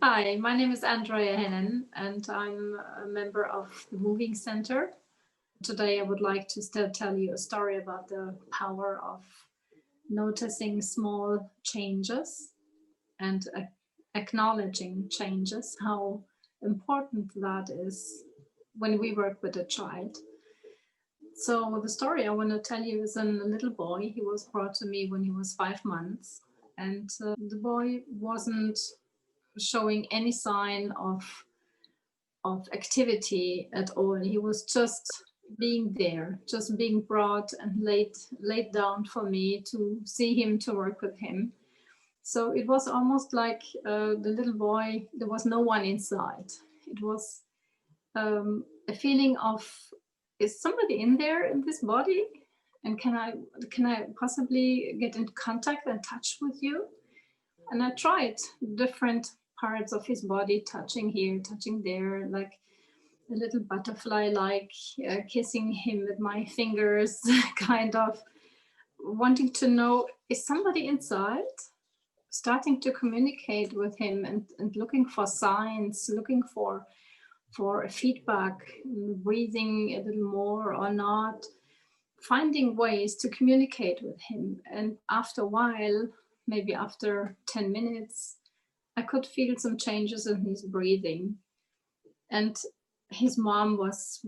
Hi, my name is Andrea and I'm a member of the Moving Center. Today I would like to still tell you a story about the power of noticing small changes and acknowledging changes, how important that is when we work with a child. So the story I want to tell you is a little boy. He was brought to me when he was 5 months, and the boy wasn't showing any sign of activity at all. He was just being there, just being brought and laid down for me to see him, to work with him. So it was almost like the little boy, there was no one inside. It was a feeling of, is somebody in there in this body? And can I possibly get in contact and touch with you? And I tried different parts of his body, touching here, touching there, like a little butterfly, like kissing him with my fingers, kind of wanting to know, is somebody inside? Starting to communicate with him and looking for signs, looking for feedback, breathing a little more or not, finding ways to communicate with him. And after a while, maybe after 10 minutes, I could feel some changes in his breathing. And his mom was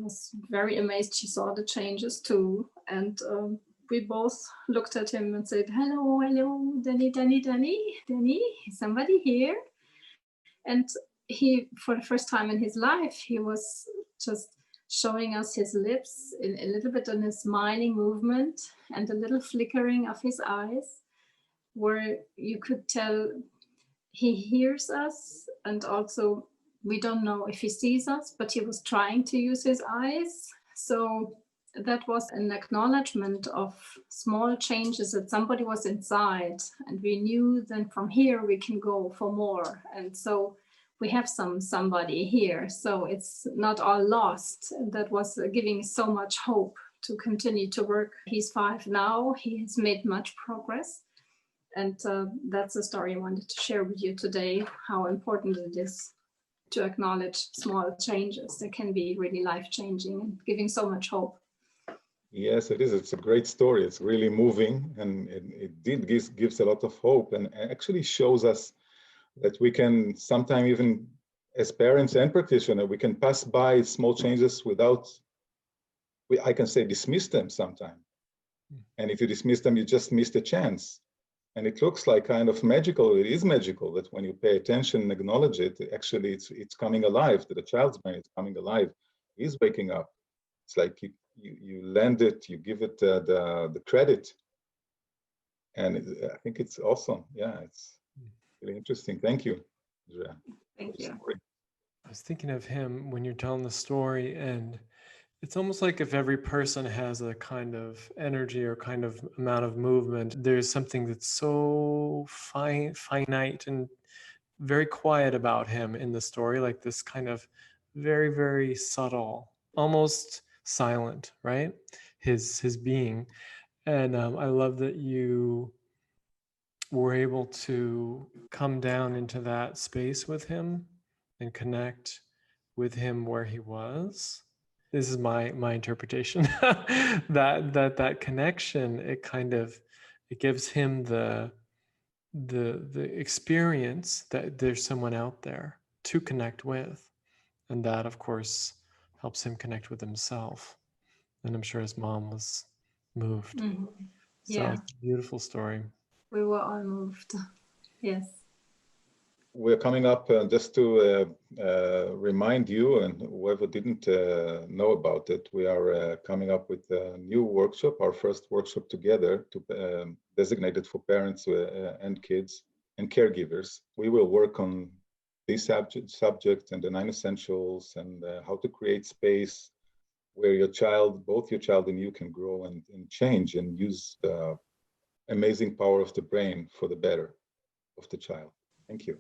very amazed. She saw the changes too. And we both looked at him and said, hello, hello, Danny, is somebody here? And he, for the first time in his life, he was just showing us his lips, a little bit on a smiling movement and a little flickering of his eyes, where you could tell he hears us, and also we don't know if he sees us, but he was trying to use his eyes. So that was an acknowledgement of small changes, that somebody was inside, and we knew then from here we can go for more. And so we have somebody here, so it's not all lost. That was giving so much hope to continue to work. He's 5 now, he has made much progress. And that's a story I wanted to share with you today, how important it is to acknowledge small changes that can be really life-changing and giving so much hope. Yes, it is. It's a great story. It's really moving, and it gives a lot of hope, and actually shows us that we can sometimes, even as parents and practitioners, we can pass by small changes without, I can say, dismiss them sometimes. And if you dismiss them, you just missed a chance. And it looks like kind of magical. It is magical that when you pay attention and acknowledge it, actually it's coming alive, that the child's brain is coming alive, he's waking up. It's like you lend it, you give it the credit. And I think it's awesome. Yeah, it's really interesting. Thank you, Andrea. Thank you. I was thinking of him when you're telling the story, and it's almost like if every person has a kind of energy or kind of amount of movement, there's something that's so finite and very quiet about him in the story, like this kind of very, very subtle, almost silent, right? His being. And I love that you were able to come down into that space with him and connect with him where he was. This is my interpretation. that connection, it gives him the experience that there's someone out there to connect with, and that of course helps him connect with himself. And I'm sure his mom was moved. Mm-hmm. So Yeah, it's a beautiful story. we were all moved. Yes. We're coming up just to remind you and whoever didn't know about it, we are coming up with a new workshop, our first workshop together, to designated for parents and kids and caregivers. We will work on this subject and the 9 essentials, and how to create space where your child, both your child and you, can grow and change and use the amazing power of the brain for the better of the child. Thank you.